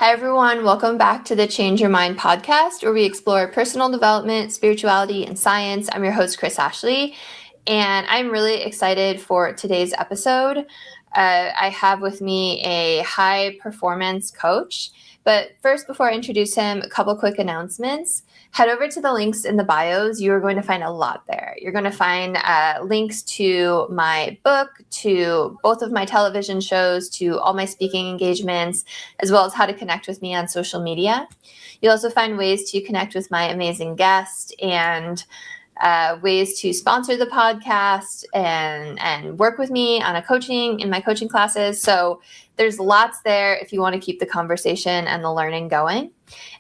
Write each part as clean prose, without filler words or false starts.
Hi, everyone. Welcome back to the Change Your Mind podcast, where we explore personal development, spirituality, and science. I'm your host, Kris Ashley, and I'm really excited for today's episode. I have with me a high performance coach. But first, before I introduce him, a couple quick announcements. Head over to the links in the bios. You are going to find a lot there. You're going to find links to my book, to both of my television shows, to all my speaking engagements, as well as how to connect with me on social media. You'll also find ways to connect with my amazing guest and ways to sponsor the podcast and work with me on in my coaching classes. So there's lots there if you want to keep the conversation and the learning going.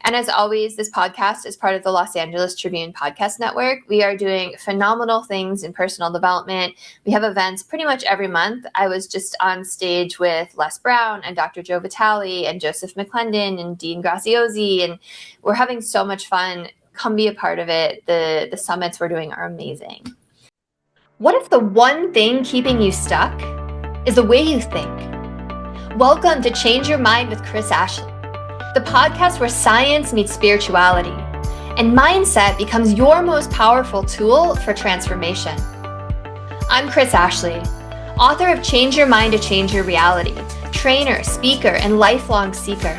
And as always, this podcast is part of the Los Angeles Tribune Podcast Network. We are doing phenomenal things in personal development. We have events pretty much every month. I was just on stage with Les Brown and Dr. Joe Vitale and Joseph McClendon and Dean Graziosi, and we're having so much fun. Come be a part of it. The summits we're doing are amazing. What if the one thing keeping you stuck is the way you think? Welcome to Change Your Mind with Kris Ashley, the podcast where science meets spirituality and mindset becomes your most powerful tool for transformation. I'm Kris Ashley, author of Change Your Mind to Change Your Reality, trainer, speaker, and lifelong seeker.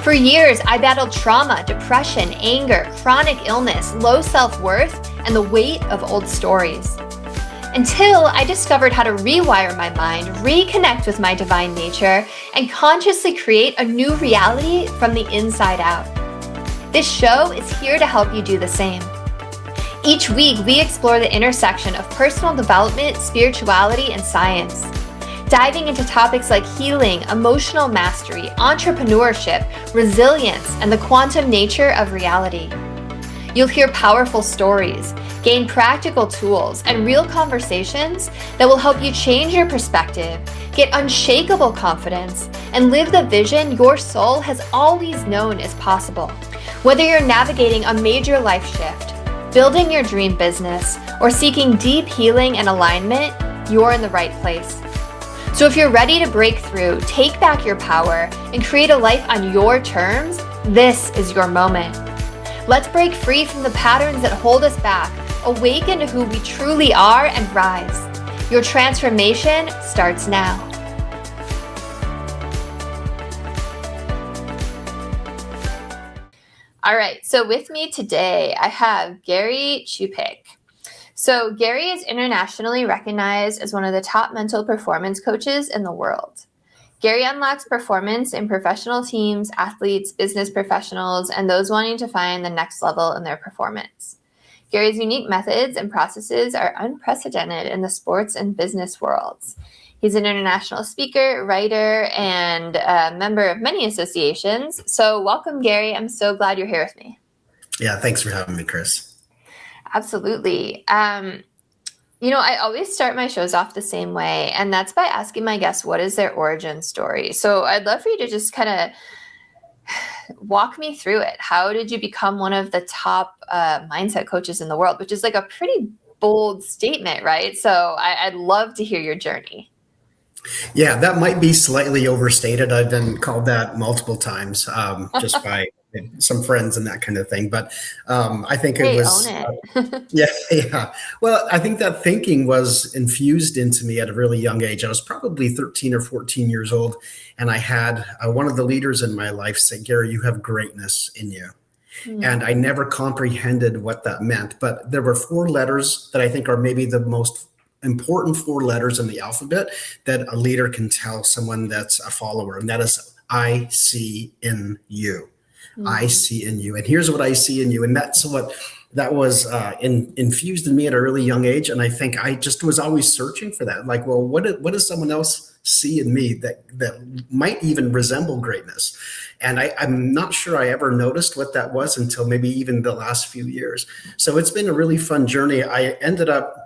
For years, I battled trauma, depression, anger, chronic illness, low self-worth, and the weight of old stories. Until I discovered how to rewire my mind, reconnect with my divine nature, and consciously create a new reality from the inside out. This show is here to help you do the same. Each week, we explore the intersection of personal development, spirituality, and science, diving into topics like healing, emotional mastery, entrepreneurship, resilience, and the quantum nature of reality. You'll hear powerful stories, gain practical tools, and real conversations that will help you change your perspective, get unshakable confidence, and live the vision your soul has always known is possible. Whether you're navigating a major life shift, building your dream business, or seeking deep healing and alignment, you're in the right place. So if you're ready to break through, take back your power, and create a life on your terms, this is your moment. Let's break free from the patterns that hold us back, awaken to who we truly are, and rise. Your transformation starts now. All right, so with me today, I have Gary Chupik. So Gary is internationally recognized as one of the top mental performance coaches in the world. Gary unlocks performance in professional teams, athletes, business professionals, and those wanting to find the next level in their performance. Gary's unique methods and processes are unprecedented in the sports and business worlds. He's an international speaker, writer, and a member of many associations. So welcome, Gary. I'm so glad you're here with me. Yeah, thanks for having me, Kris. Absolutely. I always start my shows off the same way, and that's by asking my guests, what is their origin story? So I'd love for you to just kind of walk me through it. How did you become one of the top mindset coaches in the world, which is like a pretty bold statement, right? So I'd love to hear your journey. Yeah, that might be slightly overstated. I've been called that multiple times just by some friends and that kind of thing. But I think it was, own it. Yeah. Well, I think that thinking was infused into me at a really young age. I was probably 13 or 14 years old. And I had one of the leaders in my life say, Gary, you have greatness in you. And I never comprehended what that meant. But there were 4 letters that I think are maybe the most important 4 letters in the alphabet that a leader can tell someone that's a follower. And that is, I see in you. I see in you. And here's what I see in you. And that's what that was infused in me at a really young age. And I think I just was always searching for that. Like, well, what does someone else see in me that might even resemble greatness? And I'm not sure I ever noticed what that was until maybe even the last few years. So it's been a really fun journey. I ended up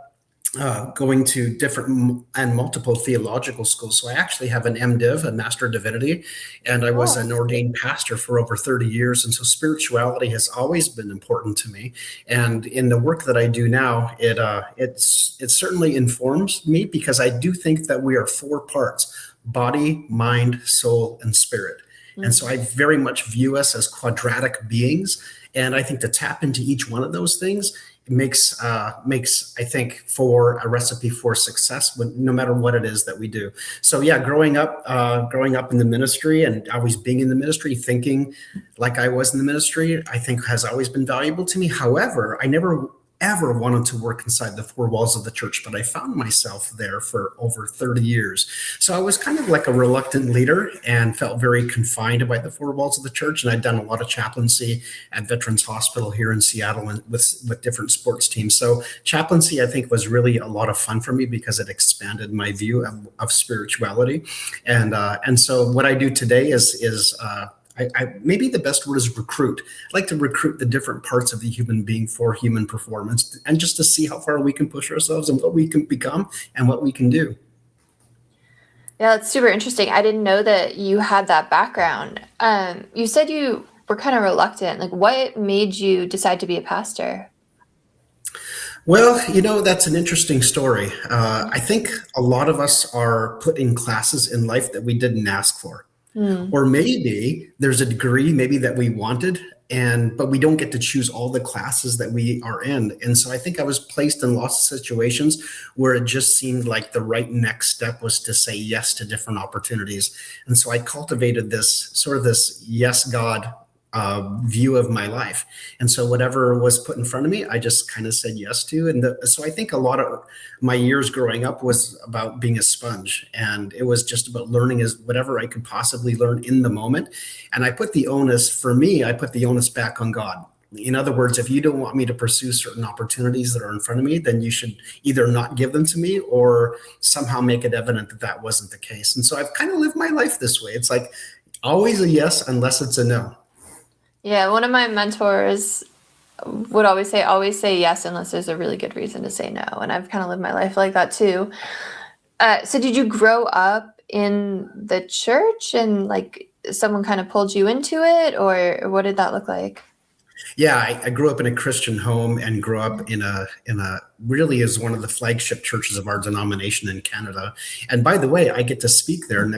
going to different and multiple theological schools. So I actually have an MDiv, a Master of Divinity, and I was an ordained pastor for over 30 years. And so spirituality has always been important to me. And in the work that I do now, it certainly informs me, because I do think that we are 4 parts: body, mind, soul, and spirit. And so I very much view us as quadratic beings. And I think to tap into each one of those things makes I think for a recipe for success, no matter what it is that we do. So yeah, growing up in the ministry and always being in the ministry, thinking like I was in the ministry, I think has always been valuable to me. However, I never ever wanted to work inside the four walls of the church, but I found myself there for over 30 years. So I was kind of like a reluctant leader and felt very confined by the four walls of the church. And I'd done a lot of chaplaincy at Veterans Hospital here in Seattle and with different sports teams. So chaplaincy, I think, was really a lot of fun for me because it expanded my view of spirituality. And so what I do today is maybe the best word is recruit. I like to recruit the different parts of the human being for human performance and just to see how far we can push ourselves and what we can become and what we can do. Yeah, that's super interesting. I didn't know that you had that background. You said you were kind of reluctant. Like, what made you decide to be a pastor? Well, that's an interesting story. I think a lot of us are put in classes in life that we didn't ask for. Or maybe there's a degree maybe that we wanted, but we don't get to choose all the classes that we are in. And so I think I was placed in lots of situations where it just seemed like the right next step was to say yes to different opportunities. And so I cultivated this yes, God view of my life. And so whatever was put in front of me, I just kind of said yes to. And so I think a lot of my years growing up was about being a sponge. And it was just about learning as whatever I could possibly learn in the moment. And I put the onus back on God. In other words, if you don't want me to pursue certain opportunities that are in front of me, then you should either not give them to me or somehow make it evident that that wasn't the case. And so I've kind of lived my life this way. It's like always a yes, unless it's a no. Yeah, one of my mentors would always say yes unless there's a really good reason to say no. And I've kind of lived my life like that too. So did you grow up in the church and like someone kind of pulled you into it, or what did that look like? Yeah, I grew up in a Christian home and grew up in a really is one of the flagship churches of our denomination in Canada. And by the way, I get to speak there in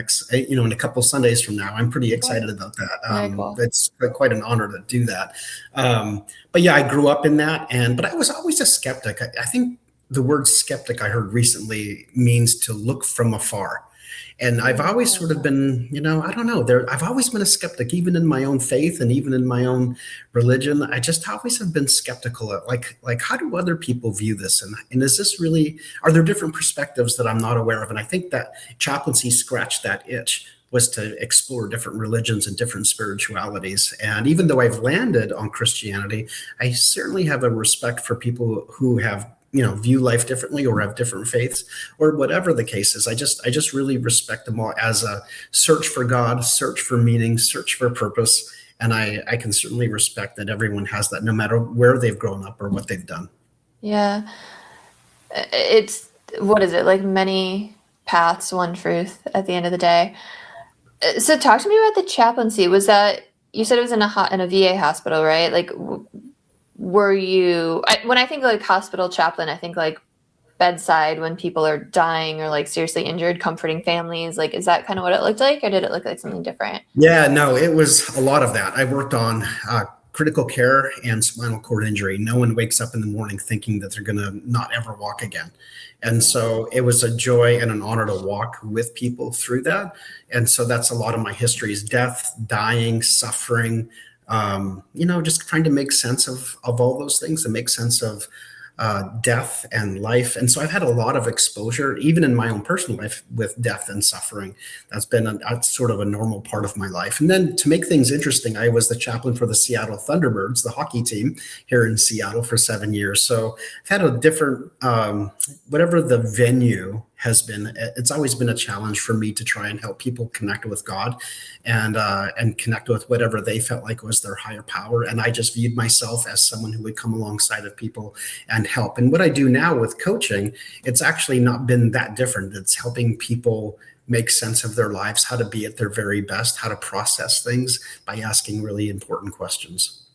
a couple Sundays from now. I'm pretty excited about that. Very cool. It's quite an honor to do that. But yeah, I grew up in that, but I was always a skeptic. I think the word skeptic I heard recently means to look from afar. And I've always sort of been, I don't know, I've always been a skeptic, even in my own faith and even in my own religion. I just always have been skeptical at like how do other people view this? And is this really, are there different perspectives that I'm not aware of? And I think that chaplaincy scratched that itch, was to explore different religions and different spiritualities. And even though I've landed on Christianity, I certainly have a respect for people who have view life differently or have different faiths or whatever the case is. I just really respect them all as a search for God, search for meaning, search for purpose. And I can certainly respect that everyone has that no matter where they've grown up or what they've done. Yeah. It's, what is it? Like many paths, one truth at the end of the day. So talk to me about the chaplaincy. Was that, you said it was in a VA hospital, right? Like, were you, when I think like hospital chaplain, I think like bedside when people are dying or like seriously injured, comforting families. Like, is that kind of what it looked like, or did it look like something different? Yeah, no, it was a lot of that. I worked on critical care and spinal cord injury. No one wakes up in the morning thinking that they're going to not ever walk again. And so it was a joy and an honor to walk with people through that. And so that's a lot of my history is death, dying, suffering, just trying to make sense of all those things and make sense of death and life. And so I've had a lot of exposure, even in my own personal life, with death and suffering. That's been sort of a normal part of my life. And then to make things interesting, I was the chaplain for the Seattle Thunderbirds, the hockey team here in Seattle for 7 years. So I've had a different, whatever the venue has been, it's always been a challenge for me to try and help people connect with God and connect with whatever they felt like was their higher power. And I just viewed myself as someone who would come alongside of people and help. And what I do now with coaching, it's actually not been that different. It's helping people make sense of their lives, how to be at their very best, how to process things by asking really important questions.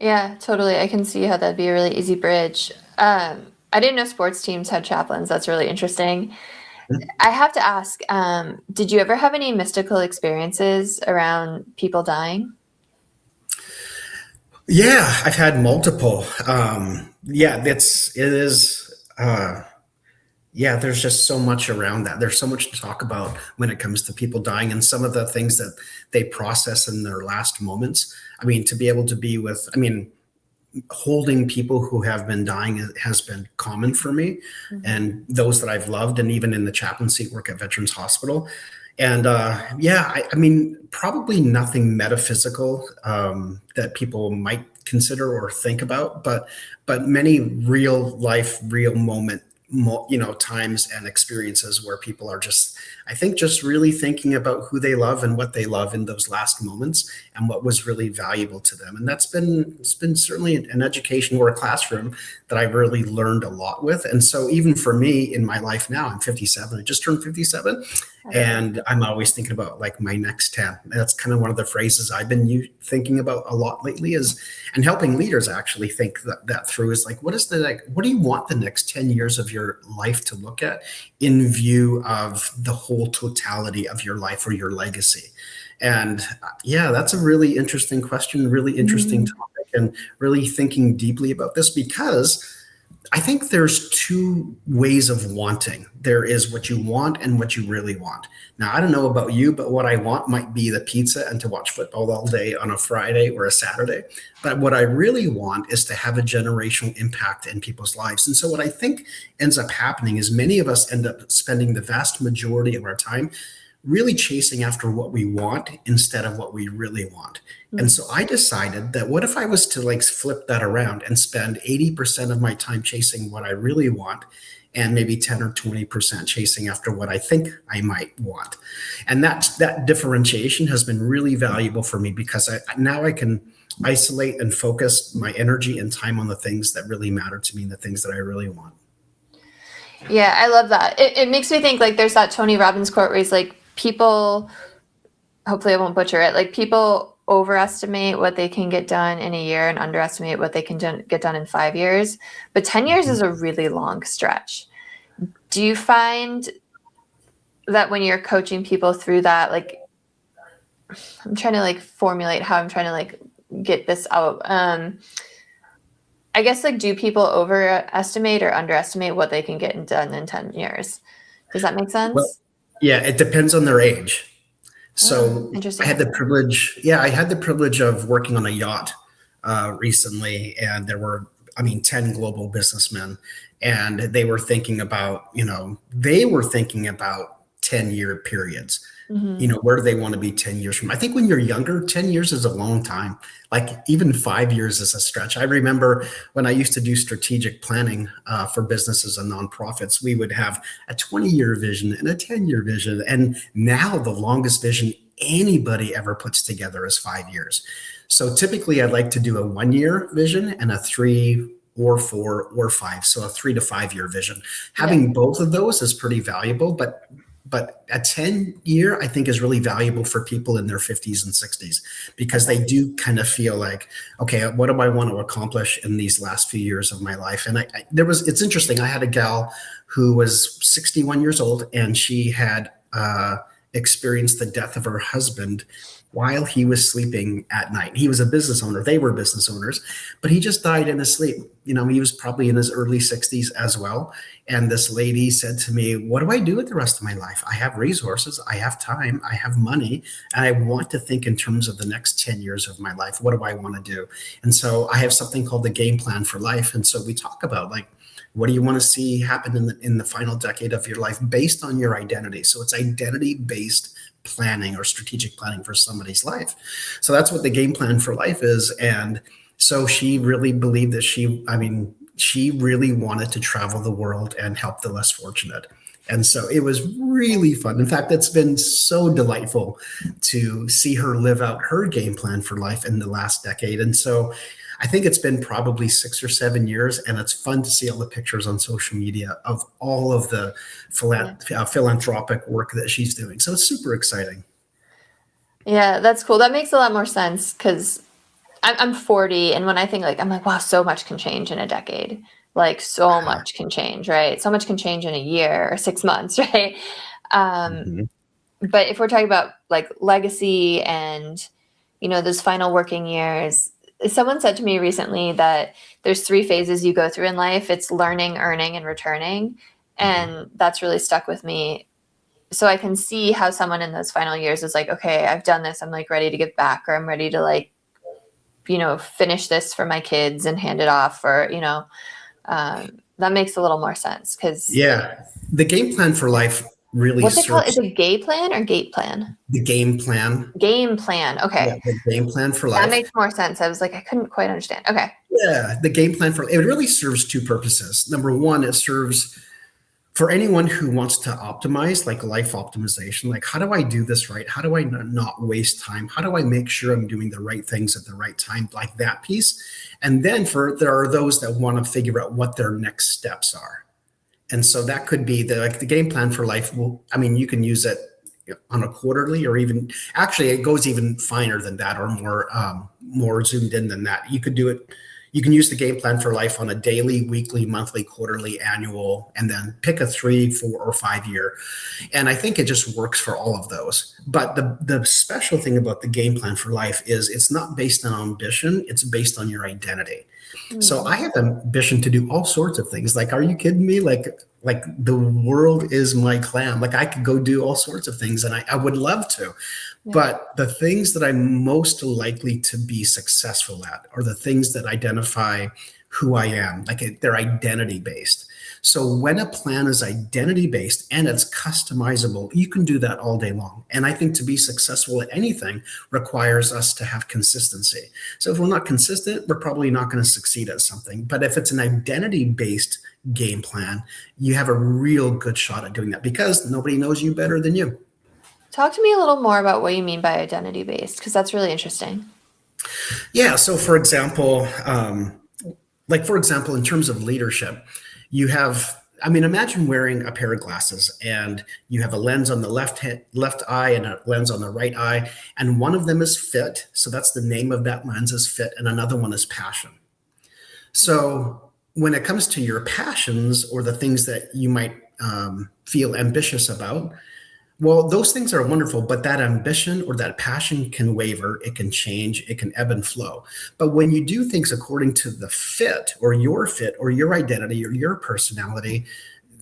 Yeah, totally. I can see how that'd be a really easy bridge. I didn't know sports teams had chaplains. That's really interesting. I have to ask, did you ever have any mystical experiences around people dying? Yeah, I've had multiple. Yeah, it is. Yeah, there's just so much around that. There's so much to talk about when it comes to people dying and some of the things that they process in their last moments. I mean, to be able to be with, I mean, holding people who have been dying has been common for me, Mm-hmm. and those that I've loved, and even in the chaplaincy work at Veterans Hospital. And yeah, I mean, probably nothing metaphysical that people might consider or think about, but many real life, real moment, times and experiences where people are just, I think, just really thinking about who they love and what they love in those last moments and what was really valuable to them. And it's been certainly an education or a classroom that I've really learned a lot with. And so even for me in my life now, I'm 57. I just turned 57. And I'm always thinking about like my next 10. That's kind of one of the phrases I've been thinking about a lot lately, is, and helping leaders actually think that through, is like, what do you want the next 10 years of your life to look at in view of the whole totality of your life or your legacy? And yeah, that's a really interesting question, really interesting Mm-hmm. topic, and really thinking deeply about this, because I think there's two ways of wanting. There is what you want and what you really want. Now, I don't know about you, but what I want might be the pizza and to watch football all day on a Friday or a Saturday. But what I really want is to have a generational impact in people's lives. And so what I think ends up happening is many of us end up spending the vast majority of our time really chasing after what we want instead of what we really want. And so I decided that what if I was to like flip that around and spend 80% of my time chasing what I really want, and maybe 10 or 20% chasing after what I think I might want. And that differentiation has been really valuable for me, because now I can isolate and focus my energy and time on the things that really matter to me, and the things that I really want. Yeah, I love that. It makes me think, like, there's that Tony Robbins quote where he's like, people, hopefully I won't butcher it, like, people overestimate what they can get done in a year and underestimate what they can get done in 5 years. But 10 years is a really long stretch. Do you find that when you're coaching people through that, like, I'm trying to like formulate how I'm trying to like get this out. I guess, like, do people overestimate or underestimate what they can get done in 10 years? Does that make Well, sense? yeah, it depends on their age. Oh, So interesting answer. I had the privilege of working on a yacht recently, and there were, I mean, 10 global businessmen, and they were thinking about 10-year periods. Mm-hmm. Where do they want to be 10 years from? I think when you're younger, 10 years is a long time. Like even 5 years is a stretch. I remember when I used to do strategic planning for businesses and nonprofits, we would have a 20-year vision and a 10-year vision. And now the longest vision anybody ever puts together is 5 years. So typically I'd like to do a 1 year vision and a 3 or 4 or 5. So a 3 to 5 year vision. Yeah. Having both of those is pretty valuable, but a 10-year I think is really valuable for people in their 50s and 60s, because they do kind of feel like, okay, what do I want to accomplish in these last few years of my life? And it's interesting. I had a gal who was 61 years old, and she had experienced the death of her husband while he was sleeping at night. He was a business owner. They were business owners, but he just died in his sleep. He was probably in his early 60s as well. And this lady said to me, what do I do with the rest of my life? I have resources, I have time, I have money, and I want to think in terms of the next 10 years of my life. What do I want to do? And so I have something called the game plan for life. And so we talk about, like, what do you want to see happen in the final decade of your life based on your identity? So it's identity based planning or strategic planning for somebody's life. So that's what the game plan for life is. And so she really believed that she really wanted to travel the world and help the less fortunate. And so it was really fun. In fact, it's been so delightful to see her live out her game plan for life in the last decade. And so I think it's been probably 6 or 7 years, and it's fun to see all the pictures on social media of all of the philanthropic work that she's doing. So it's super exciting. Yeah, that's cool. That makes a lot more sense because I'm 40, and when I think, like, I'm like, wow, so much can change in a decade. like so much can change, right? So much can change in a year or 6 months, right? Mhm. But if we're talking about like legacy and, those final working years, someone said to me recently that there's 3 phases you go through in life. It's learning, earning, and returning. And that's really stuck with me. So I can see how someone in those final years is like, okay, I've done this. I'm like ready to give back, or I'm ready to like, finish this for my kids and hand it off, or, that makes a little more sense because Yeah. The game plan for life really what's it called? Is serves it gay plan or gate plan? the game plan. Game plan. Yeah, Okay. the game plan for That life. makes more sense. I was like, I couldn't quite understand. Okay. Yeah, the game plan for it really serves 2 purposes. Number one, it serves for anyone who wants to optimize, like life optimization. Like, how do I do this right? How do I not waste time? How do I make sure I'm doing the right things at the right time? Like that piece. And then there are those that want to figure out what their next steps are. And so that could be the game plan for life. You can use it on a quarterly, or even actually it goes even finer than that, or more zoomed in than that. You could do it. You can use the game plan for life on a daily, weekly, monthly, quarterly, annual, and then pick a 3, 4, or 5 year. And I think it just works for all of those. But the special thing about the game plan for life is it's not based on ambition. It's based on your identity. So I have ambition to do all sorts of things. Like, are you kidding me? Like the world is my clam. Like, I could go do all sorts of things, and I would love to. Yeah. But the things that I'm most likely to be successful at are the things that identify who I am. Like, they're identity based. So when a plan is identity based and it's customizable, you can do that all day long. And I think to be successful at anything requires us to have consistency. So if we're not consistent, we're probably not going to succeed at something. But if it's an identity based game plan, you have a real good shot at doing that, because nobody knows you better than you. Talk to me a little more about what you mean by identity based, because that's really interesting. Yeah. So for example, in terms of leadership, you have, imagine wearing a pair of glasses, and you have a lens on the left eye and a lens on the right eye, and one of them is fit. So that's the name of that lens, is fit, and another one is passion. So when it comes to your passions, or the things that you might feel ambitious about, well, those things are wonderful, but that ambition or that passion can waver, it can change, it can ebb and flow. But when you do things according to the fit or your identity or your personality,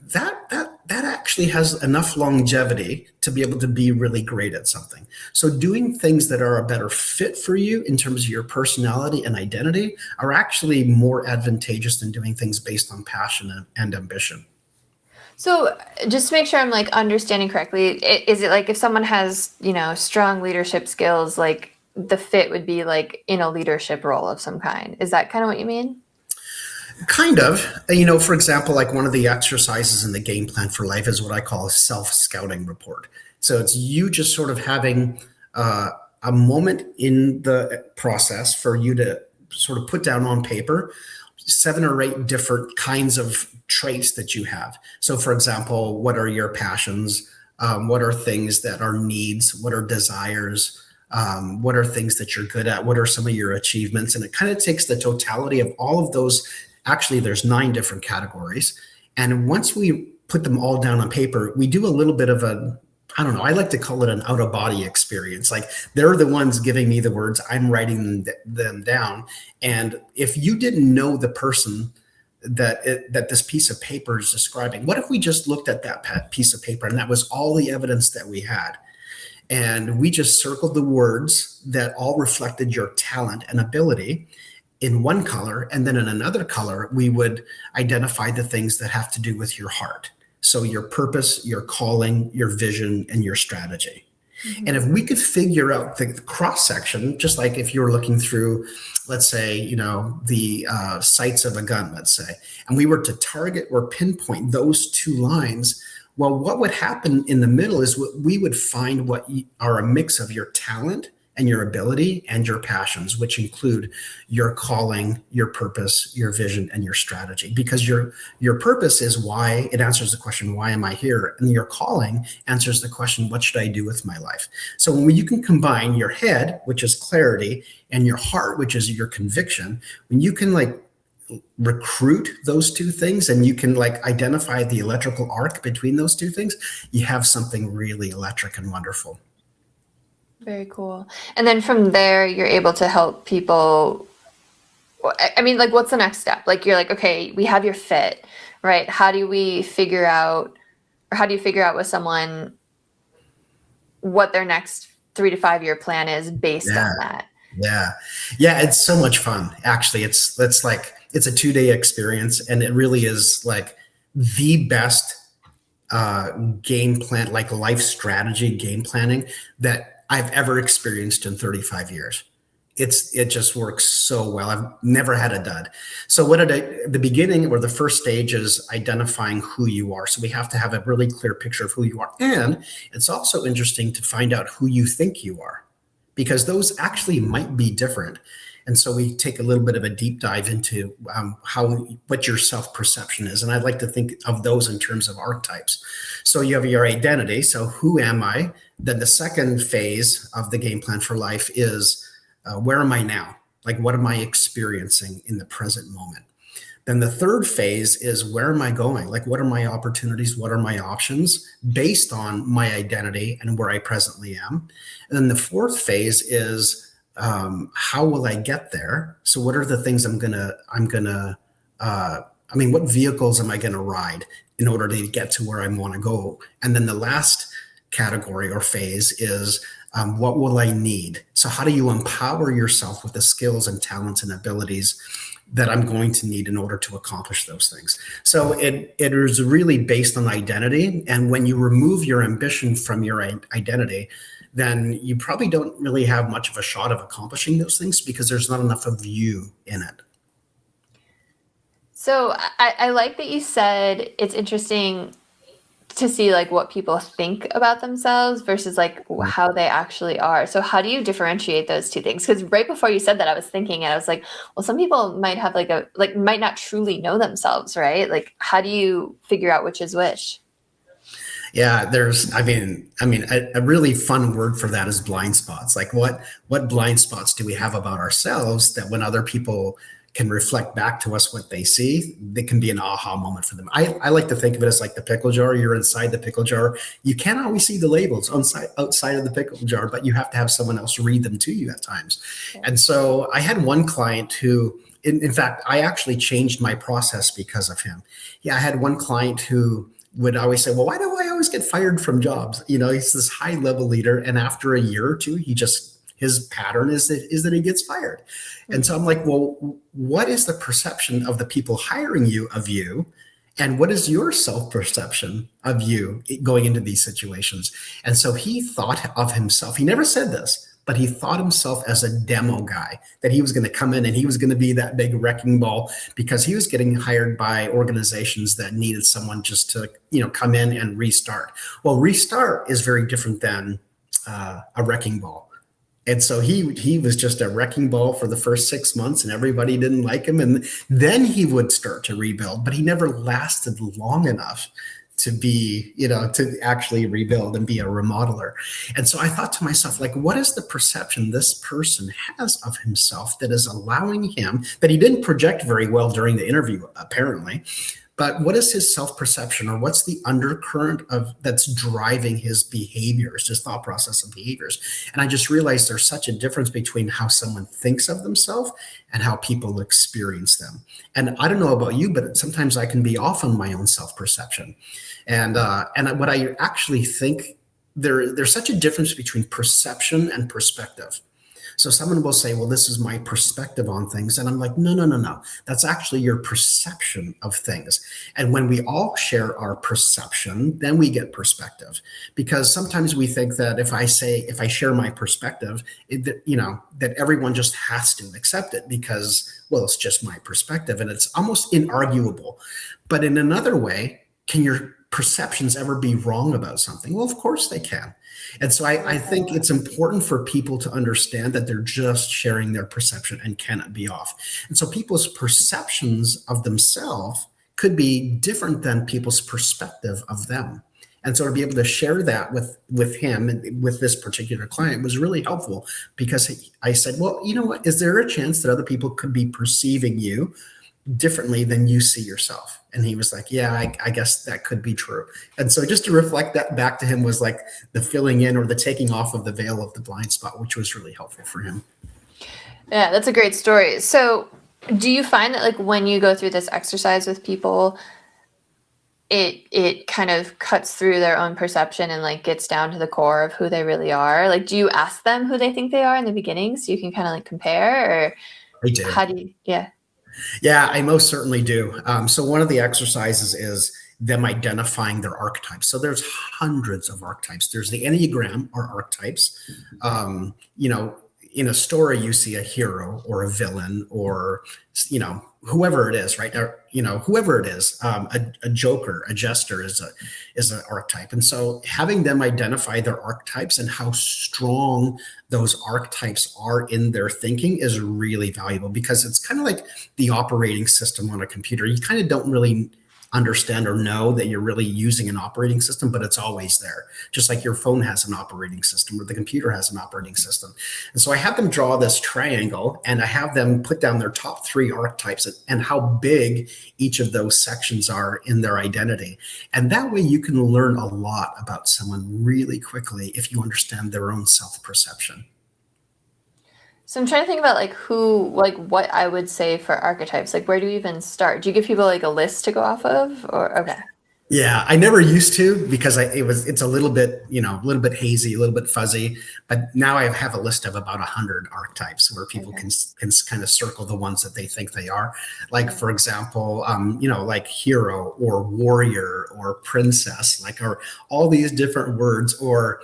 that actually has enough longevity to be able to be really great at something. So doing things that are a better fit for you in terms of your personality and identity are actually more advantageous than doing things based on passion and ambition. So just to make sure I'm like understanding correctly, is it like if someone has, strong leadership skills, like the fit would be like in a leadership role of some kind? Is that kind of what you mean? Kind of. For example, like one of the exercises in the game plan for life is what I call a self-scouting report. So it's you just sort of having a moment in the process for you to sort of put down on paper 7 or 8 different kinds of traits that you have. So for example, what are your passions? What are things that are needs? What are desires? What are things that you're good at? What are some of your achievements? And it kind of takes the totality of all of those. Actually, there's 9 different categories. And once we put them all down on paper, we do a little bit of I like to call it an out-of-body experience. Like, they're the ones giving me the words, I'm writing them down. And if you didn't know the person that this piece of paper is describing, what if we just looked at that piece of paper and that was all the evidence that we had? And we just circled the words that all reflected your talent and ability in one color. And then in another color, we would identify the things that have to do with your heart. So your purpose, your calling, your vision, and your strategy. Mm-hmm. And if we could figure out the cross section, just like if you were looking through, let's say, the sights of a gun, let's say, and we were to target or pinpoint those 2 lines, well, what would happen in the middle is we would find what are a mix of your talent and your ability and your passions, which include your calling, your purpose, your vision, and your strategy. Because your purpose is why, it answers the question, why am I here? And your calling answers the question, what should I do with my life? So when you can combine your head, which is clarity, and your heart, which is your conviction, when you can recruit those two things and you can like identify the electrical arc between those two things, you have something really electric and wonderful. Very cool. And then from there, you're able to help people. I mean, like, what's the next step? Like, you're like, okay, we have your fit, right? How do you figure out with someone what their next 3 to 5 year plan is based on that? Yeah. It's so much fun. Actually, it's a 2-day experience, and it really is like the best game plan, like life strategy game planning that I've ever experienced in 35 years. It just works so well. I've never had a dud. So the beginning or the first stage is identifying who you are. So we have to have a really clear picture of who you are. And it's also interesting to find out who you think you are, because those actually might be different. And so we take a little bit of a deep dive into what your self-perception is. And I'd like to think of those in terms of archetypes. So you have your identity. So who am I? Then the second phase of the game plan for life is where am I now? Like, what am I experiencing in the present moment? Then the third phase is where am I going? Like, what are my opportunities? What are my options based on my identity and where I presently am? And then the fourth phase is how will I get there? So what are the things what vehicles am I going to ride in order to get to where I want to go? And then the last category or phase is what will I need? So how do you empower yourself with the skills and talents and abilities that I'm going to need in order to accomplish those things? So it is really based on identity. And when you remove your ambition from your identity, then you probably don't really have much of a shot of accomplishing those things because there's not enough of you in it. So I like that you said it's interesting to see like what people think about themselves versus like how they actually are. So how do you differentiate those two things? Because right before you said that, I was thinking, and I was like, well, some people might have might not truly know themselves, right? Like, how do you figure out which is which? Yeah, there's, a really fun word for that is blind spots. Like what blind spots do we have about ourselves that when other people can reflect back to us what they see, they can be an aha moment for them. I like to think of it as like the pickle jar. You're inside the pickle jar. You can't always see the labels outside of the pickle jar, but you have to have someone else read them to you at times. Okay. And so I had one client who, in fact, I actually changed my process because of him. Yeah, I had one client who would always say, well, why do I always get fired from jobs? You know, he's this high level leader. And after a year or two, his pattern is that he gets fired. And so I'm like, well, what is the perception of the people hiring you of you? And what is your self-perception of you going into these situations? And so he thought of himself. He never said this, but he thought himself as a demo guy, that he was going to come in and he was going to be that big wrecking ball because he was getting hired by organizations that needed someone just to, come in and restart. Well, restart is very different than a wrecking ball. And so he was just a wrecking ball for the first 6 months and everybody didn't like him. And then he would start to rebuild, but he never lasted long enough to be, to actually rebuild and be a remodeler. And so I thought to myself, like, what is the perception this person has of himself that is allowing him, that he didn't project very well during the interview, apparently, but what is his self-perception, or what's the undercurrent that's driving his behaviors, his thought process of behaviors? And I just realized there's such a difference between how someone thinks of themselves and how people experience them. And I don't know about you, but sometimes I can be off on my own self-perception. And what I actually think, there's such a difference between perception and perspective. So someone will say, well, this is my perspective on things. And I'm like, no. That's actually your perception of things. And when we all share our perception, then we get perspective. Because sometimes we think that if I share my perspective, that everyone just has to accept it because, well, it's just my perspective. And it's almost inarguable. But in another way, can your perceptions ever be wrong about something? Well, of course they can. And so I think it's important for people to understand that they're just sharing their perception and cannot be off. And so people's perceptions of themselves could be different than people's perspective of them. And so to be able to share that with him and with this particular client was really helpful, because I said, well, you know what, is there a chance that other people could be perceiving you differently than you see yourself. And he was like, yeah, I guess that could be true. And so just to reflect that back to him was like the filling in or the taking off of the veil of the blind spot, which was really helpful for him. Yeah, that's a great story. So do you find that like when you go through this exercise with people, it kind of cuts through their own perception and like gets down to the core of who they really are? Like, do you ask them who they think they are in the beginning so you can kind of like compare, or I do. how do you, yeah. Yeah, I most certainly do. So one of the exercises is them identifying their archetypes. So there's hundreds of archetypes. There's the Enneagram or archetypes. You know, in a story, you see a hero or a villain or, you know, whoever it is, right? Or, you know, whoever it is, a joker, a jester is an archetype. And so having them identify their archetypes and how strong those archetypes are in their thinking is really valuable, because it's kind of like the operating system on a computer. You kind of don't really understand or know that you're really using an operating system, but it's always there. Just like your phone has an operating system or the computer has an operating system. And so I have them draw this triangle and I have them put down their top 3 archetypes and how big each of those sections are in their identity. And that way you can learn a lot about someone really quickly if you understand their own self-perception. So I'm trying to think about like what I would say for archetypes. Like, where do you even start? Do you give people like a list to go off of, or okay? Yeah, I never used to, because it's a little bit, you know, a little bit hazy, a little bit fuzzy. But now I have a list of about 100 archetypes where people can kind of circle the ones that they think they are. Like, for example, you know, like hero or warrior or princess, like, or all these different words. Or,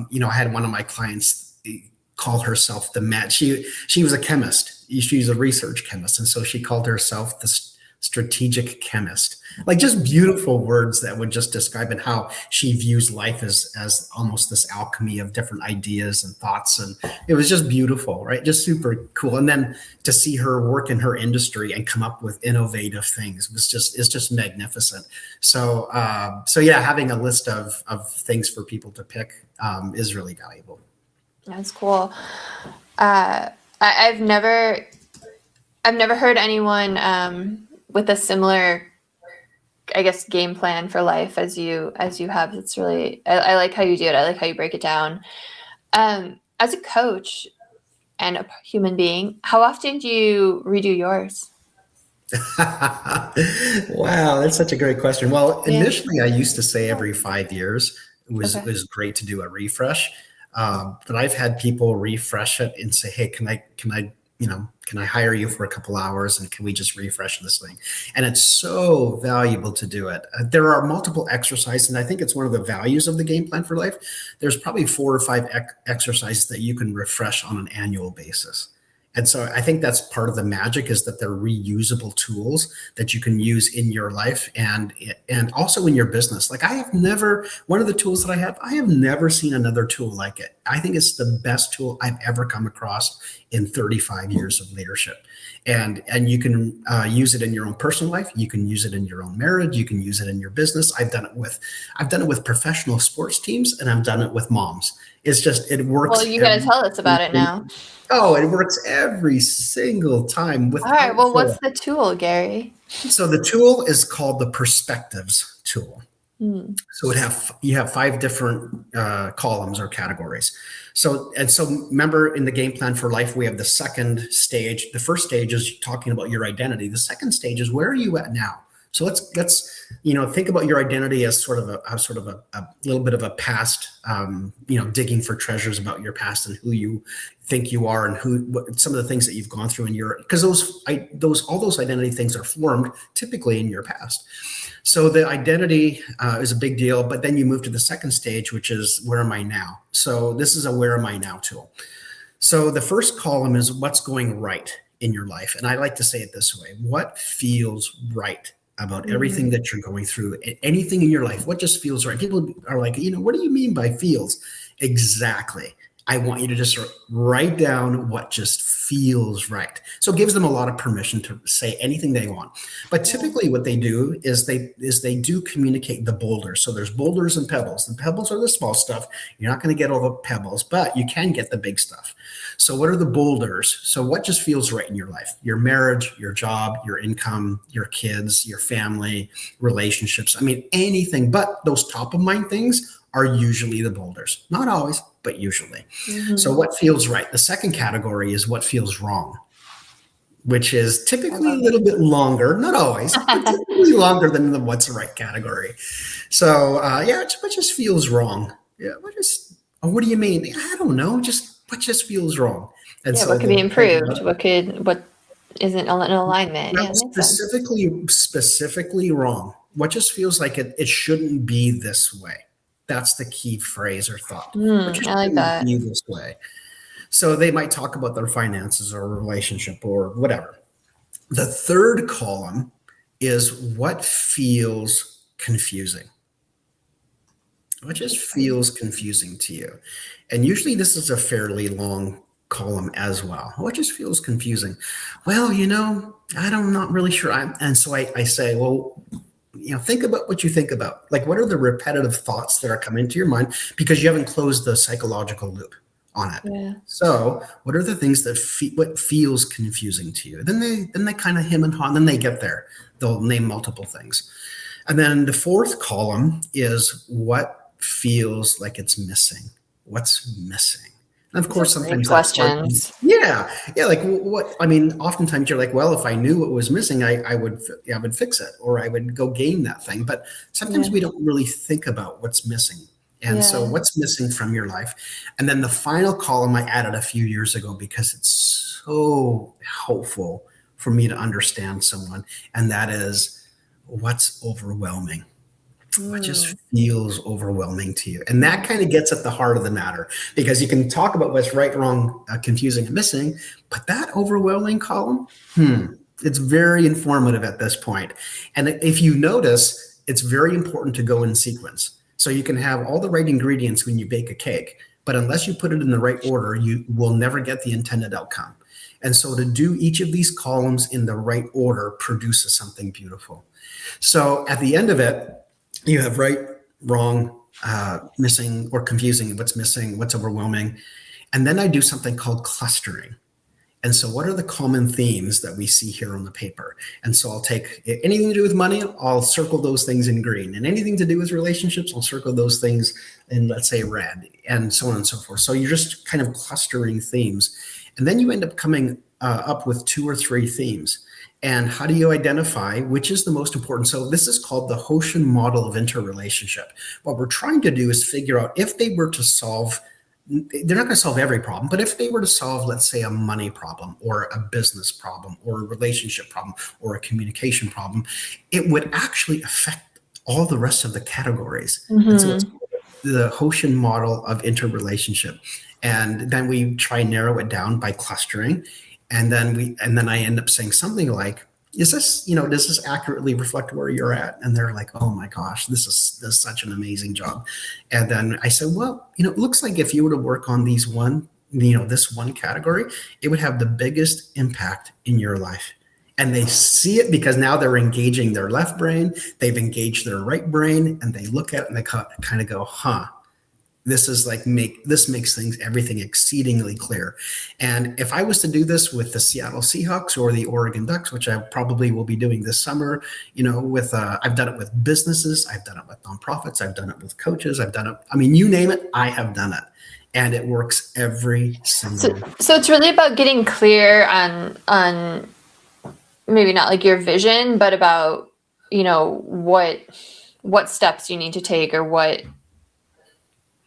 you know, I had one of my clients call herself the man. She was a chemist. She's a research chemist, and so she called herself the strategic chemist. Like, just beautiful words that would just describe it, how she views life as almost this alchemy of different ideas and thoughts. And it was just beautiful, right? Just super cool. And then to see her work in her industry and come up with innovative things it's just magnificent. So yeah, having a list of things for people to pick is really valuable. That's cool. I've never heard anyone with a similar, I guess, game plan for life as you have. It's really, I like how you do it. I like how you break it down. As a coach and a human being, how often do you redo yours? Wow, that's such a great question. Well, initially I used to say every 5 years. It was great to do a refresh. But I've had people refresh it and say, hey, can I hire you for a couple hours and can we just refresh this thing? And it's so valuable to do it. There are multiple exercises, and I think it's one of the values of the game plan for life. There's probably 4 or 5 exercises that you can refresh on an annual basis. And so I think that's part of the magic, is that they're reusable tools that you can use in your life and also in your business. Like, one of the tools that I have never seen another tool like it. I think it's the best tool I've ever come across in 35 years of leadership. And you can use it in your own personal life. You can use it in your own marriage. You can use it in your business. I've done it with professional sports teams, and I've done it with moms. It works. Well, you got to tell us about it now. Oh, it works every single time. All right. Well, what's the tool, Gary? So the tool is called the perspectives tool. So you have 5 different columns or categories. So remember, in the game plan for life, we have the second stage. The first stage is talking about your identity. The second stage is, where are you at now? So let's think about your identity as sort of a little bit of a past, digging for treasures about your past and who you think you are, and some of the things that you've gone through because all those identity things are formed typically in your past. So the identity is a big deal, but then you move to the second stage, which is, where am I now? So this is a where am I now tool. So the first column is what's going right in your life. And I like to say it this way: what feels right about everything that you're going through, anything in your life? What just feels right? People are like, what do you mean by feels? Exactly. I want you to just write down what just feels right. So it gives them a lot of permission to say anything they want. But typically what they do is they do communicate the boulders. So there's boulders and pebbles. The pebbles are the small stuff. You're not going to get all the pebbles, but you can get the big stuff. So what are the boulders? So what just feels right in your life? Your marriage, your job, your income, your kids, your family, relationships. I mean, anything but those top of mind things are usually the boulders. Not always, but usually. Mm-hmm. So what feels right? The second category is what feels wrong, which is typically a little bit longer, not always, but typically longer than the what's right category. So what just feels wrong? Yeah, what do you mean? I don't know, what just feels wrong. And so what could be improved? What isn't in alignment? Well, specifically wrong. What just feels like it shouldn't be this way. That's the key phrase or thought. I like that. Be this way. So they might talk about their finances or relationship or whatever. The third column is what feels confusing. What just feels confusing to you? And usually this is a fairly long column as well. What just feels confusing? Well, I'm not really sure. And so I say, well, think about what you think about. Like, what are the repetitive thoughts that are coming to your mind because you haven't closed the psychological loop on it? Yeah. So what are the things that what feels confusing to you? Then they kind of hem and haw, and then they get there. They'll name multiple things. And then the fourth column is what feels like it's missing. What's missing? And of course, sometimes questions. Like what? I mean, oftentimes you're like, well, if I knew what was missing, I would fix it, or I would go gain that thing. But sometimes we don't really think about what's missing. And so what's missing from your life? And then the final column I added a few years ago because it's so helpful for me to understand someone. And that is what's overwhelming. What just feels overwhelming to you? And that kind of gets at the heart of the matter, because you can talk about what's right, wrong, confusing, and missing, but that overwhelming column, it's very informative at this point. And if you notice, it's very important to go in sequence. So you can have all the right ingredients when you bake a cake, but unless you put it in the right order, you will never get the intended outcome. And so to do each of these columns in the right order produces something beautiful. So at the end of it, you have right, wrong, missing or confusing, what's missing, what's overwhelming. And then I do something called clustering. And so what are the common themes that we see here on the paper? And so I'll take anything to do with money, I'll circle those things in green. And anything to do with relationships, I'll circle those things in, let's say, red, and so on and so forth. So you're just kind of clustering themes. And then you end up coming up with 2 or 3 themes. And how do you identify which is the most important? So this is called the Hoshin model of interrelationship. What we're trying to do is figure out if they were to solve, they're not going to solve every problem, but if they were to solve, let's say, a money problem or a business problem or a relationship problem or a communication problem, it would actually affect all the rest of the categories. And so it's the Hoshin model of interrelationship. And then we try and narrow it down by clustering. And then I end up saying something like, does this accurately reflect where you're at? And they're like, oh my gosh, this is such an amazing job. And then I said, well, it looks like if you were to work on this one category, it would have the biggest impact in your life. And they see it because now they're engaging their left brain, they've engaged their right brain, and they look at it and they kind of go, this makes everything exceedingly clear. And if I was to do this with the Seattle Seahawks or the Oregon Ducks, which I probably will be doing this summer, I've done it with businesses, I've done it with nonprofits, I've done it with coaches, you name it, I have done it. And it works every single time. So it's really about getting clear on maybe not like your vision, but about, what steps you need to take or what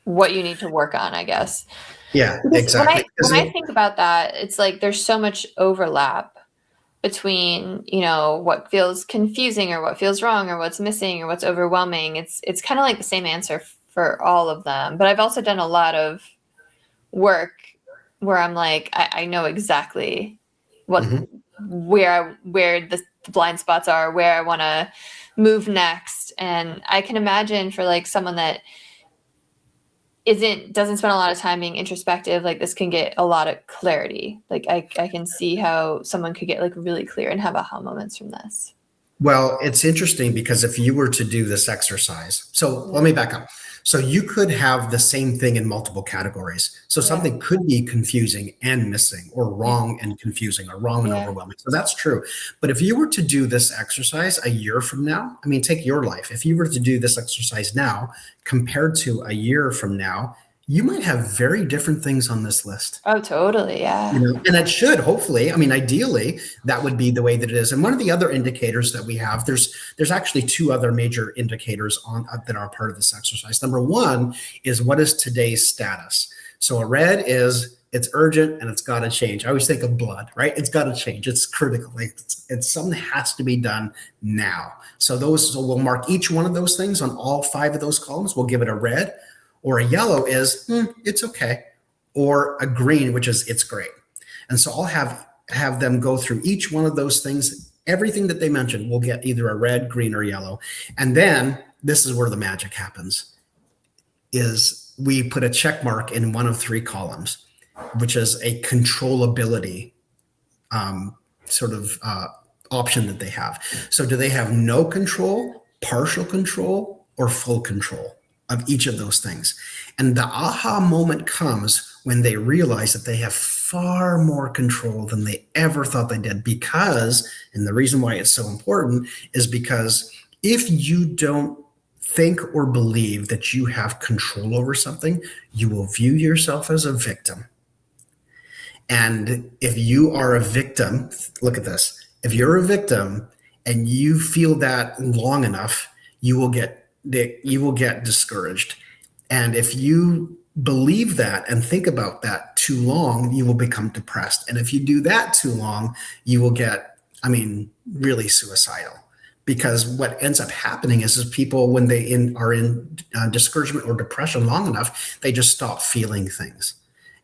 you need to work on, I guess. Yeah, exactly. When I think about that, it's like there's so much overlap between, what feels confusing or what feels wrong or what's missing or what's overwhelming. It's kind of like the same answer for all of them. But I've also done a lot of work where I'm like, I know exactly what where the blind spots are, where I want to – move next. And I can imagine for like someone that doesn't spend a lot of time being introspective, like this can get a lot of clarity. Like I can see how someone could get like really clear and have aha moments from this. Well, it's interesting because if you were to do this exercise, so let me back up. So you could have the same thing in multiple categories. So something could be confusing and missing, or wrong and confusing, or wrong and overwhelming. So that's true. But if you were to do this exercise a year from now, I mean, take your life. If you were to do this exercise now compared to a year from now, you might have very different things on this list. Oh, totally. Yeah. And it should, hopefully, I mean, ideally, that would be the way that it is. And one of the other indicators that we have, there's actually two other major indicators that are part of this exercise. Number one is, what is today's status? So a red is, it's urgent and it's got to change. I always think of blood, right? It's got to change. It's critical. It's something that has to be done now. So we'll mark each one of those things on all 5 of those columns. We'll give it a red. Or a yellow is, it's okay. Or a green, which is, it's great. And so I'll have them go through each one of those things. Everything that they mentioned will get either a red, green, or yellow. And then this is where the magic happens, is we put a check mark in one of 3 columns, which is a controllability option that they have. So do they have no control, partial control, or full control of each of those things? And the aha moment comes when they realize that they have far more control than they ever thought they did. Because, and the reason why it's so important is because if you don't think or believe that you have control over something, you will view yourself as a victim. And if you are a victim, look at this. If you're a victim and you feel that long enough, you will get discouraged. And if you believe that and think about that too long, you will become depressed. And if you do that too long, you will get, really suicidal. Because what ends up happening is people, when they are in discouragement or depression long enough, they just stop feeling things.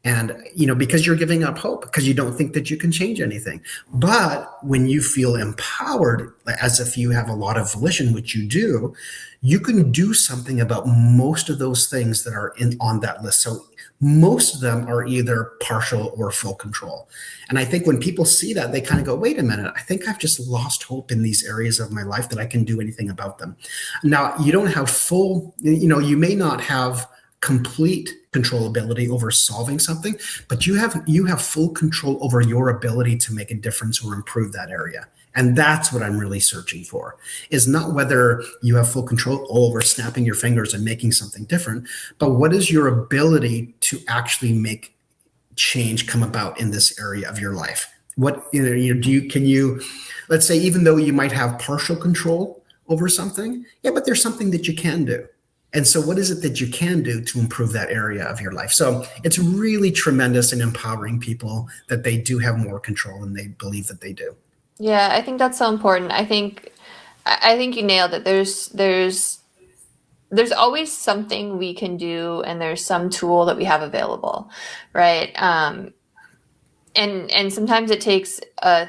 And, because you're giving up hope, because you don't think that you can change anything. But when you feel empowered, as if you have a lot of volition, which you do, you can do something about most of those things that are on that list. So most of them are either partial or full control. And I think when people see that, they kind of go, wait a minute, I think I've just lost hope in these areas of my life that I can do anything about them. Now, you don't have full, you may not have complete controllability over solving something, but you have full control over your ability to make a difference or improve that area. And that's what I'm really searching for, is not whether you have full control over snapping your fingers and making something different, but what is your ability to actually make change come about in this area of your life? What, can you, let's say, even though you might have partial control over something, but there's something that you can do. And so what is it that you can do to improve that area of your life? So it's really tremendous and empowering people that they do have more control and they believe that they do. Yeah, I think that's so important. I think you nailed it. There's always something we can do, and there's some tool that we have available, right? And sometimes it takes a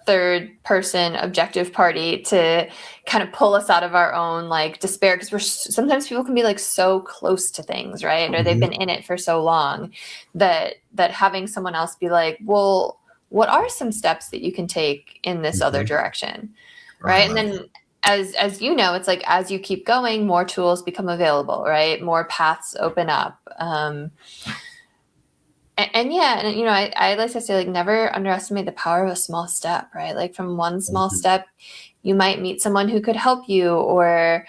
third person objective party to kind of pull us out of our own despair, because sometimes people can be so close to things, right? Or they've been in it for so long that having someone else be like, well, what are some steps that you can take in this other direction, right? And then as you know, it's as you keep going, more tools become available, right? More paths open up. I like to say, never underestimate the power of a small step, right? From one small step, you might meet someone who could help you, or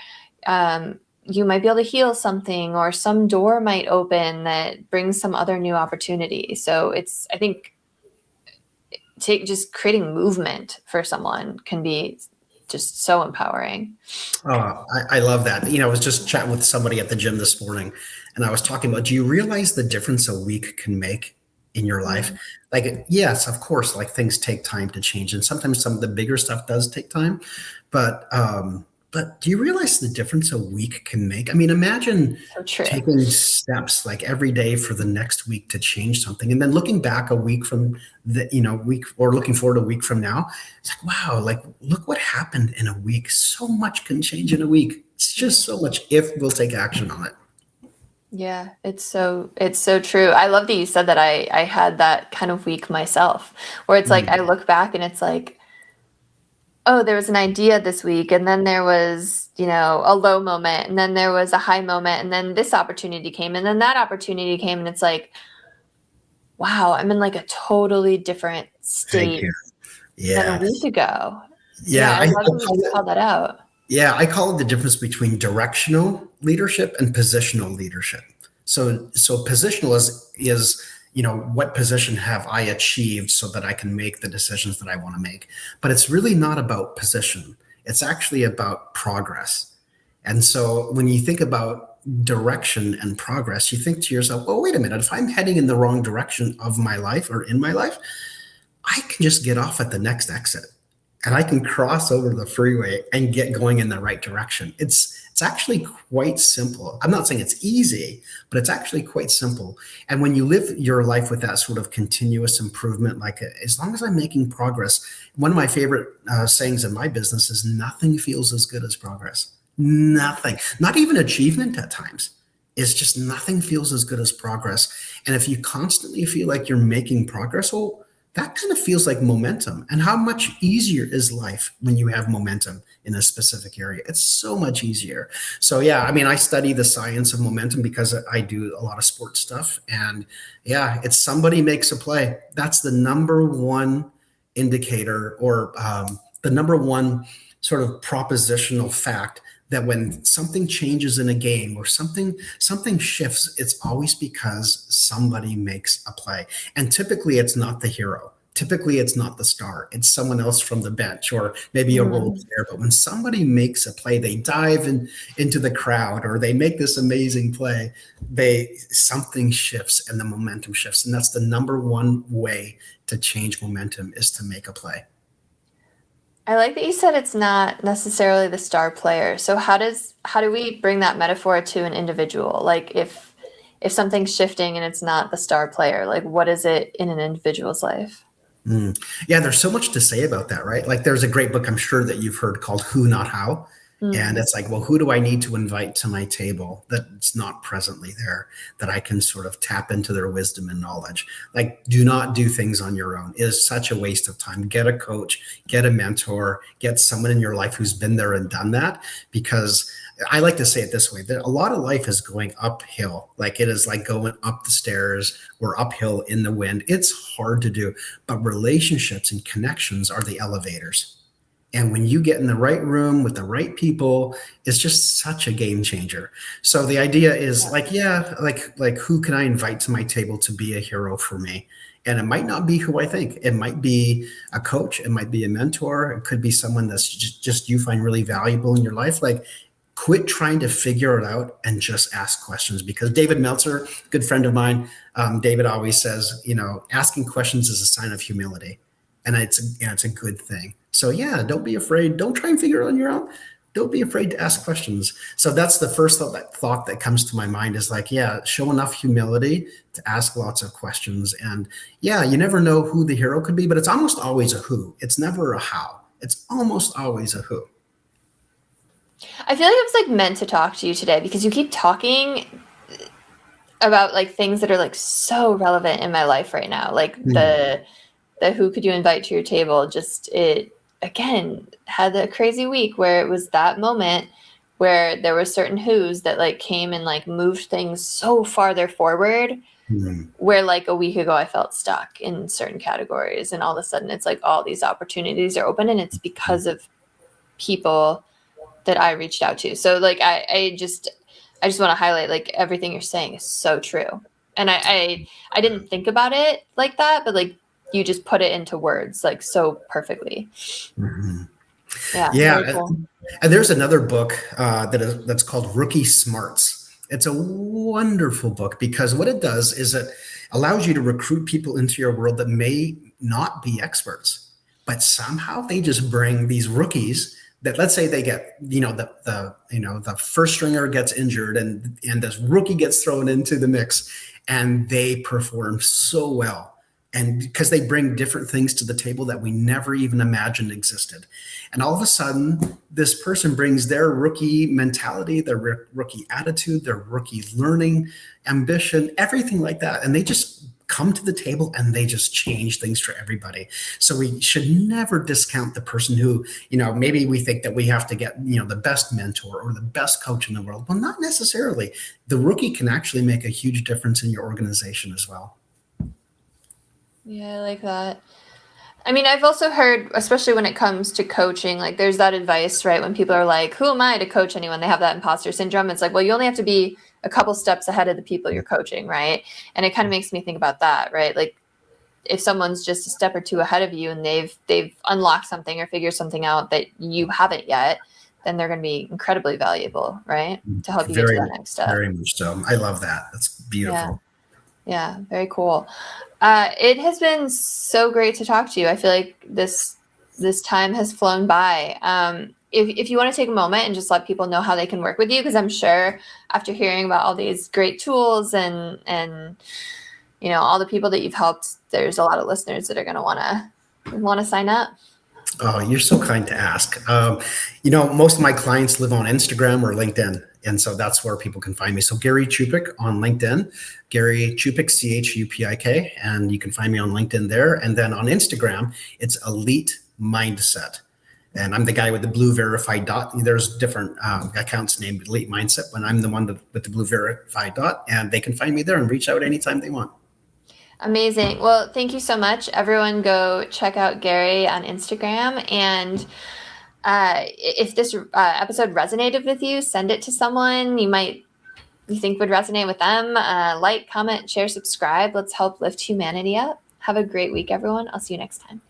you might be able to heal something, or some door might open that brings some other new opportunity. So I think just creating movement for someone can be just so empowering. Oh, I love that. I was just chatting with somebody at the gym this morning, and I was talking about, do you realize the difference a week can make in your life? Yes, of course, things take time to change. And sometimes some of the bigger stuff does take time, but do you realize the difference a week can make? Imagine taking steps every day for the next week to change something, and then looking back a week from week, or looking forward a week from now. It's wow, look what happened in a week. So much can change in a week. It's just so much if we'll take action on it. Yeah, it's so true. I love that you said that. I had that kind of week myself, where it's like I look back and it's like, oh, there was an idea this week, and then there was, a low moment, and then there was a high moment, and then this opportunity came, and then that opportunity came, and it's like, wow, I'm in like a totally different Thank state you. than a Yeah. week ago. Yeah, Yeah. I love that you just called that out. I call it the difference between directional leadership and positional leadership. So positional is what position have I achieved so that I can make the decisions that I want to make. But it's really not about position. It's actually about progress. And so when you think about direction and progress, you think to yourself, well, wait a minute, if I'm heading in the wrong direction of my life or in my life, I can just get off at the next exit and I can cross over the freeway and get going in the right direction. It's actually quite simple. I'm not saying it's easy, but it's actually quite simple. And when you live your life with that sort of continuous improvement, like as long as I'm making progress, one of my favorite sayings in my business is nothing feels as good as progress. Nothing, not even achievement at times. It's just nothing feels as good as progress. And if you constantly feel like you're making progress, well, that kind of feels like momentum. And how much easier is life when you have momentum in a specific area? It's so much easier. So, yeah, I mean, I study the science of momentum because I do a lot of sports stuff. And yeah, it's somebody makes a play. That's the number one indicator or the number one sort of propositional fact that when something changes in a game or something shifts, it's always because somebody makes a play. And typically it's not the hero. Typically it's not the star. It's someone else from the bench or maybe a role player. But when somebody makes a play, they dive into the crowd or they make this amazing play, something shifts and the momentum shifts. And that's the number one way to change momentum is to make a play. I like that you said it's not necessarily the star player. So how do we bring that metaphor to an individual? Like if something's shifting and it's not the star player, like what is it in an individual's life? Yeah, there's so much to say about that, right? Like there's a great book I'm sure that you've heard called Who Not How. And Mm. it's like, well, who do I need to invite to my table that's not presently there, that I can sort of tap into their wisdom and knowledge? Like, do not do things on your own. It is such a waste of time. Get a coach, get a mentor, get someone in your life who's been there and done that. Because I like to say it this way, that a lot of life is going uphill. Like it is like going up the stairs or uphill in the wind. It's hard to do, but relationships and connections are the elevators. And when you get in the right room with the right people, it's just such a game changer. So the idea is like, yeah, like who can I invite to my table to be a hero for me? And it might not be who I think. It might be a coach. It might be a mentor. It could be someone that's just you find really valuable in your life. Like quit trying to figure it out and just ask questions, because David Meltzer, good friend of mine, David always says, asking questions is a sign of humility, and it's a good thing. So yeah, don't be afraid. Don't try and figure it on your own. Don't be afraid to ask questions. So that's the first thought that comes to my mind is like, yeah, show enough humility to ask lots of questions. And yeah, you never know who the hero could be, but it's almost always a who. It's never a how. It's almost always a who. I feel like I was like meant to talk to you today because you keep talking about like things that are like so relevant in my life right now. Like the who could you invite to your table, just it again had a crazy week where it was that moment where there were certain who's that like came and like moved things so farther forward, Mm-hmm. where like a week ago I felt stuck in certain categories, and all of a sudden it's like all these opportunities are open, and it's because of people that I reached out to. So like I just want to highlight like everything you're saying is so true. And I didn't think about it like that, but like you just put it into words like so perfectly. Mm-hmm. Yeah, Yeah, very cool. and there's another book that's called Rookie Smarts. It's a wonderful book because what it does is it allows you to recruit people into your world that may not be experts, but somehow they just bring these rookies that, let's say they get, the first stringer gets injured and this rookie gets thrown into the mix and they perform so well. And because they bring different things to the table that we never even imagined existed. And all of a sudden, this person brings their rookie mentality, their rookie attitude, their rookie learning, ambition, everything like that. And they just come to the table and they just change things for everybody. So we should never discount the person who, maybe we think that we have to get, the best mentor or the best coach in the world. Well, not necessarily. The rookie can actually make a huge difference in your organization as well. Yeah, I like that. I mean, I've also heard, especially when it comes to coaching, like there's that advice, right? When people are like, who am I to coach anyone? They have that imposter syndrome. It's like, well, you only have to be a couple steps ahead of the people you're coaching, right? And it kind of makes me think about that, right? Like if someone's just a step or two ahead of you and they've unlocked something or figured something out that you haven't yet, then they're going to be incredibly valuable, right? To help you get to that next step. Very much so. I love that. That's beautiful. Yeah, very cool. It has been so great to talk to you. I feel like this time has flown by. If you want to take a moment and just let people know how they can work with you, because I'm sure after hearing about all these great tools and all the people that you've helped, there's a lot of listeners that are going to want to sign up. Oh, you're so kind to ask. Most of my clients live on Instagram or LinkedIn. And so that's where people can find me. So Gary Chupik on LinkedIn, Gary Chupik, Chupik. And you can find me on LinkedIn there. And then on Instagram, it's Elite Mindset. And I'm the guy with the blue verified dot. There's different accounts named Elite Mindset, but I'm the one with the blue verified dot. And they can find me there and reach out anytime they want. Amazing. Well, thank you so much. Everyone go check out Gary on Instagram. And if this episode resonated with you, send it to someone you think would resonate with them. Like, comment, share, subscribe. Let's help lift humanity up. Have a great week, everyone. I'll see you next time.